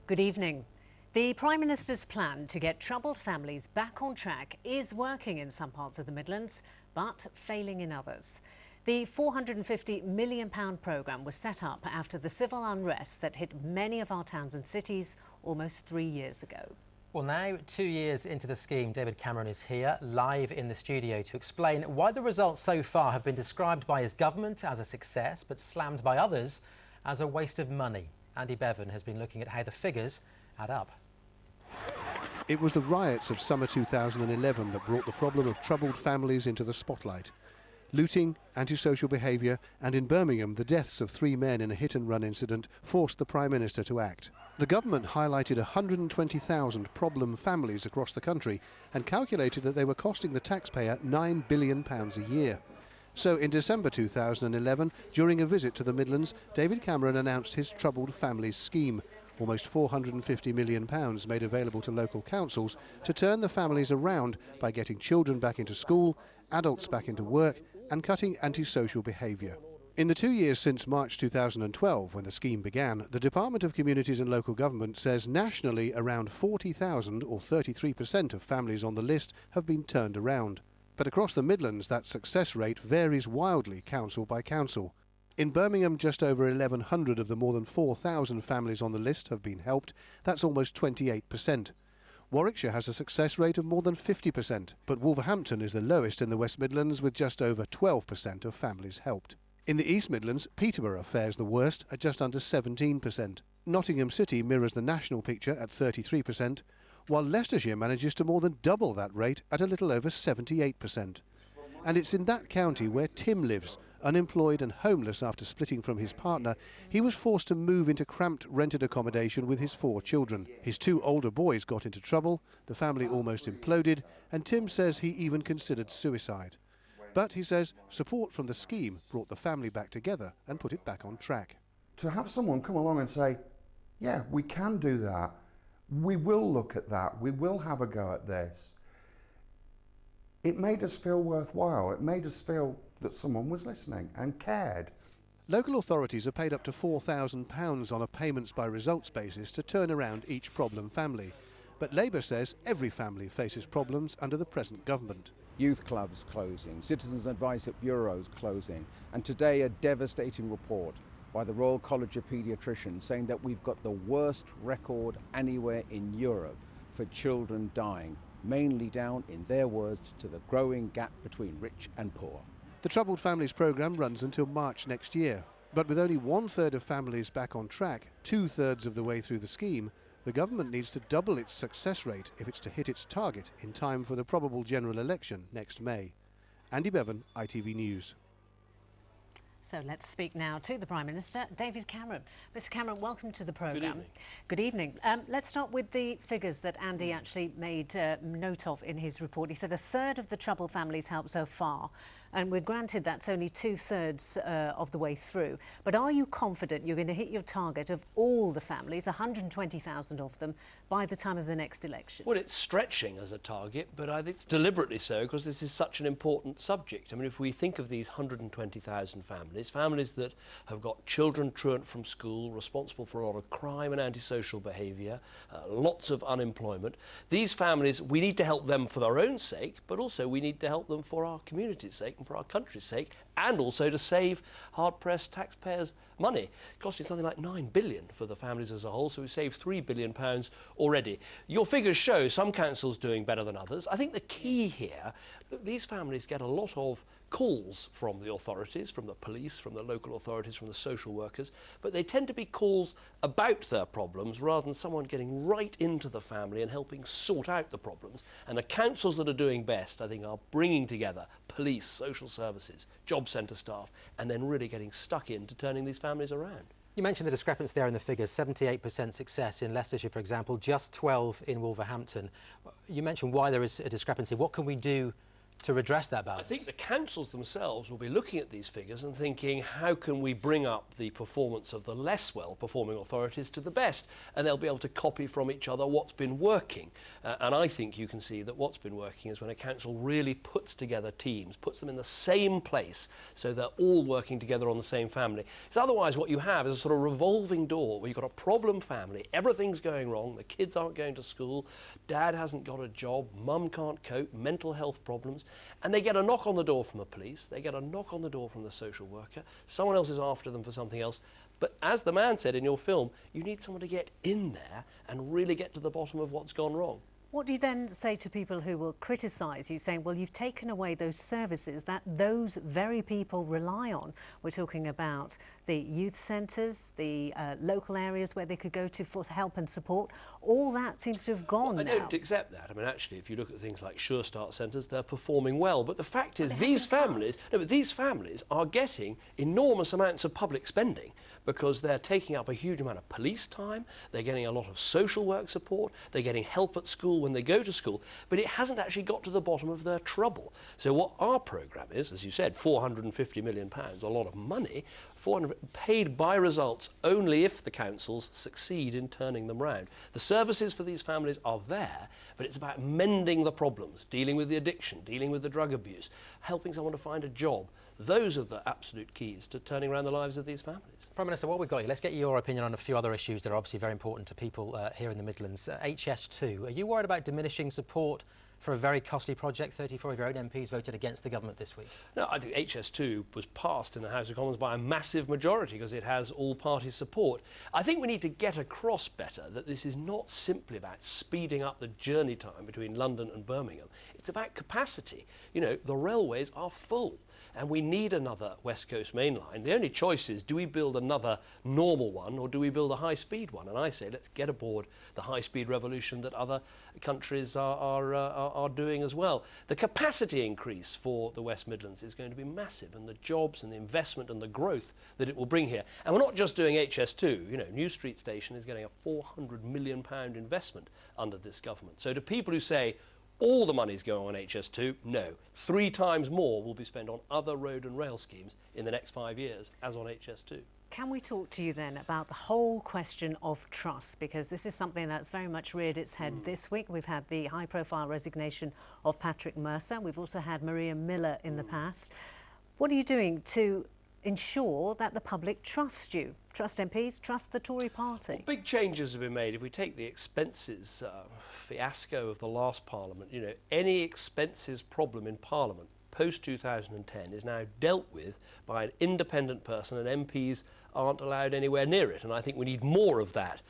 Good evening. The Prime Minister's plan to get troubled families back on track is working in some parts of the Midlands, but failing in others. The £450 million programme was set up after the civil unrest that hit many of our towns and cities almost 3 years ago. Well, now, 2 years into the scheme, David Cameron is here, live in the studio, to explain why the results so far have been described by his government as a success, but slammed by others as a waste of money. Andy Bevan has been looking at how the figures add up. It was the riots of summer 2011 that brought the problem of troubled families into the spotlight. Looting, antisocial behaviour and in Birmingham the deaths of 3 men in a hit-and-run incident forced the Prime Minister to act. The government highlighted 120,000 problem families across the country and calculated that they were costing the taxpayer £9 billion a year. So in December 2011, during a visit to the Midlands, David Cameron announced his Troubled Families scheme, almost £450 million made available to local councils to turn the families around by getting children back into school, adults back into work and cutting antisocial behaviour. In the 2 years since March 2012, when the scheme began, the Department of Communities and Local Government says nationally around 40,000 or 33% of families on the list have been turned around. But across the Midlands, that success rate varies wildly council by council. In Birmingham, just over 1,100 of the more than 4,000 families on the list have been helped. That's almost 28%. Warwickshire has a success rate of more than 50%, but Wolverhampton is the lowest in the West Midlands with just over 12% of families helped. In the East Midlands, Peterborough fares the worst at just under 17%. Nottingham City mirrors the national picture at 33%, while Leicestershire manages to more than double that rate at a little over 78%. And it's in that county where Tim lives. Unemployed and homeless after splitting from his partner, he was forced to move into cramped rented accommodation with his 4 children. His 2 older boys got into trouble, the family almost imploded, and Tim says he even considered suicide. But he says support from the scheme brought the family back together and put it back on track. To have someone come along and say, yeah, we can do that, we will look at that, we will have a go at this, it made us feel worthwhile. It made us feel that someone was listening and cared. Local authorities are paid up to £4,000 on a payments by results basis to turn around each problem family. But Labour says every family faces problems under the present government. Youth clubs closing, citizens advice at bureaus closing, and today a devastating report by the Royal College of Paediatricians saying that we've got the worst record anywhere in Europe for children dying, mainly down, in their words, to the growing gap between rich and poor. The Troubled Families programme runs until March next year, but with only 1/3 of families back on track, 2/3 of the way through the scheme, the government needs to double its success rate if it's to hit its target in time for the probable general election next May. Andy Bevan, ITV News. So let's speak now to the Prime Minister, David Cameron. Mr Cameron, welcome to the programme. Good evening. Good evening. Let's start with the figures that Andy actually made note of in his report. He said 1/3 of the troubled families helped so far, and we're granted that's only 2/3 of the way through. But are you confident you're going to hit your target of all the families, 120,000 of them, by the time of the next election? Well, it's stretching as a target, but I think it's deliberately so because this is such an important subject. I mean, if we think of these 120,000 families that have got children truant from school, responsible for a lot of crime and antisocial behaviour, lots of unemployment, these families, we need to help them for their own sake, but also we need to help them for our community's sake and for our country's sake, and also to save hard-pressed taxpayers money, costing something like £9 billion for the families as a whole, so we've saved £3 billion already. Your figures show some councils doing better than others. I think the key here, these families get a lot of calls from the authorities, from the police, from the local authorities, from the social workers, but they tend to be calls about their problems rather than someone getting right into the family and helping sort out the problems. And the councils that are doing best, I think, are bringing together police, social services, job centre staff, and then really getting stuck into turning these families around. You mentioned the discrepancy there in the figures, 78% success in Leicestershire, for example, just 12 in Wolverhampton. You mentioned why there is a discrepancy. What can we do to redress that I balance? think the councils themselves will be looking at these figures and thinking, how can we bring up the performance of the less well-performing authorities to the best? And they'll be able to copy from each other what's been working. And I think you can see that what's been working is when a council really puts together teams, puts them in the same place so they're all working together on the same family. Because otherwise what you have is a sort of revolving door where you've got a problem family, everything's going wrong, the kids aren't going to school, dad hasn't got a job, mum can't cope, mental health problems. And they get a knock on the door from the police, they get a knock on the door from the social worker, someone else is after them for something else. But as the man said in your film, you need someone to get in there and really get to the bottom of what's gone wrong. What do you then say to people who will criticise you, saying, well, you've taken away those services that those very people rely on? We're talking about the youth centres, the local areas where they could go to for help and support. All that seems to have gone now. I don't accept that. I mean, actually, if you look at things like Sure Start centres, they're performing well. But the fact is, these families are getting enormous amounts of public spending because they're taking up a huge amount of police time, they're getting a lot of social work support, they're getting help at school when they go to school, but it hasn't actually got to the bottom of their trouble. So what our programme is, as you said, £450 million, a lot of money, paid by results only if the councils succeed in turning them round. The services for these families are there, but it's about mending the problems, dealing with the addiction, dealing with the drug abuse, helping someone to find a job. Those are the absolute keys to turning around the lives of these families. Prime Minister, while we've got you, let's get your opinion on a few other issues that are obviously very important to people here in the Midlands. HS2, are you worried about diminishing support for a very costly project? 34 of your own MPs voted against the government this week. No, I think HS2 was passed in the House of Commons by a massive majority because it has all party support. I think we need to get across better that this is not simply about speeding up the journey time between London and Birmingham. It's about capacity. You know, the railways are full. And we need another West Coast main line. The only choice is, do we build another normal one or do we build a high-speed one? And I say, let's get aboard the high-speed revolution that other countries are doing as well. The capacity increase for the West Midlands is going to be massive, and the jobs and the investment and the growth that it will bring here. And we're not just doing HS2. You know, New Street Station is getting a £400 million investment under this government. So to people who say, all the money's going on HS2, no. 3 times more will be spent on other road and rail schemes in the next 5 years as on HS2. Can we talk to you then about the whole question of trust? Because this is something that's very much reared its head this week. We've had the high-profile resignation of Patrick Mercer. We've also had Maria Miller in the past. What are you doing to ensure that the public trust you? Trust MPs, trust the Tory party? Well, big changes have been made. If we take the expenses fiasco of the last Parliament, you know, any expenses problem in Parliament post-2010 is now dealt with by an independent person, and MPs aren't allowed anywhere near it. And I think we need more of that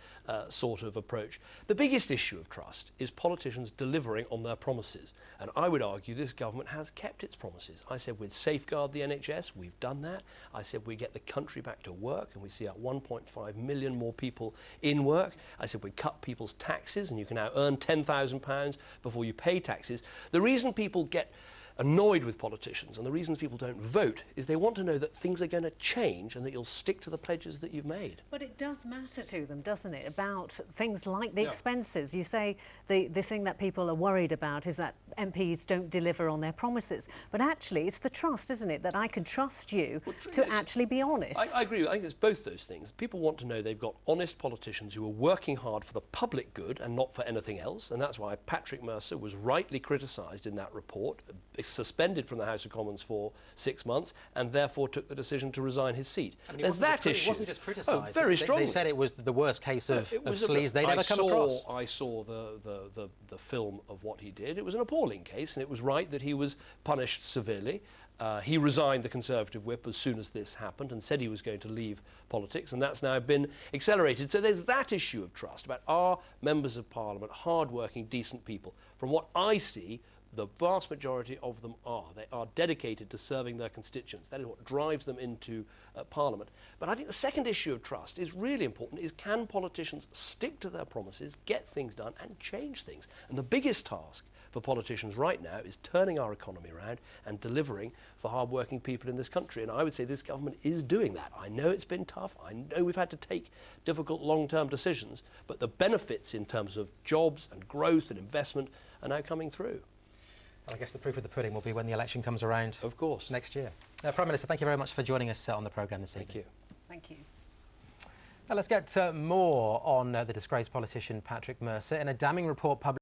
sort of approach. The biggest issue of trust is politicians delivering on their promises. And I would argue this government has kept its promises. I said we'd safeguard the NHS, we've done that. I said we'd get the country back to work, and we see 1.5 million more people in work. I said we'd cut people's taxes, and you can now earn £10,000 before you pay taxes. The reason people get annoyed with politicians and the reasons people don't vote is they want to know that things are going to change and that you'll stick to the pledges that you've made. But it does matter to them, doesn't it, about things like the expenses. You say the thing that people are worried about is that MPs don't deliver on their promises. But actually, it's the trust, isn't it, that I can trust you to actually be honest. I agree. I think it's both those things. People want to know they've got honest politicians who are working hard for the public good and not for anything else. And that's why Patrick Mercer was rightly criticised in that report, suspended from the House of Commons for 6 months, and therefore took the decision to resign his seat. I mean, There's that issue. It wasn't just criticised. Very strongly. They said it was the worst case of sleaze they'd ever come across. I saw the film of what he did. It was an appalling case, and it was right that he was punished severely. He resigned the Conservative whip as soon as this happened and said he was going to leave politics, and that's now been accelerated. So there's that issue of trust about our members of Parliament, hard-working, decent people. From what I see, the vast majority of them are. They are dedicated to serving their constituents. That is what drives them into Parliament. But I think the second issue of trust is really important, is can politicians stick to their promises, get things done and change things? And the biggest task for politicians right now is turning our economy around and delivering for hard-working people in this country. And I would say this government is doing that. I know it's been tough. I know we've had to take difficult long-term decisions, but the benefits in terms of jobs and growth and investment are now coming through. Well, I guess the proof of the pudding will be when the election comes around. Of course. Next year. Prime Minister, thank you very much for joining us on the programme this evening. Thank you. Thank you. Now let's get more on the disgraced politician Patrick Mercer. In a damning report published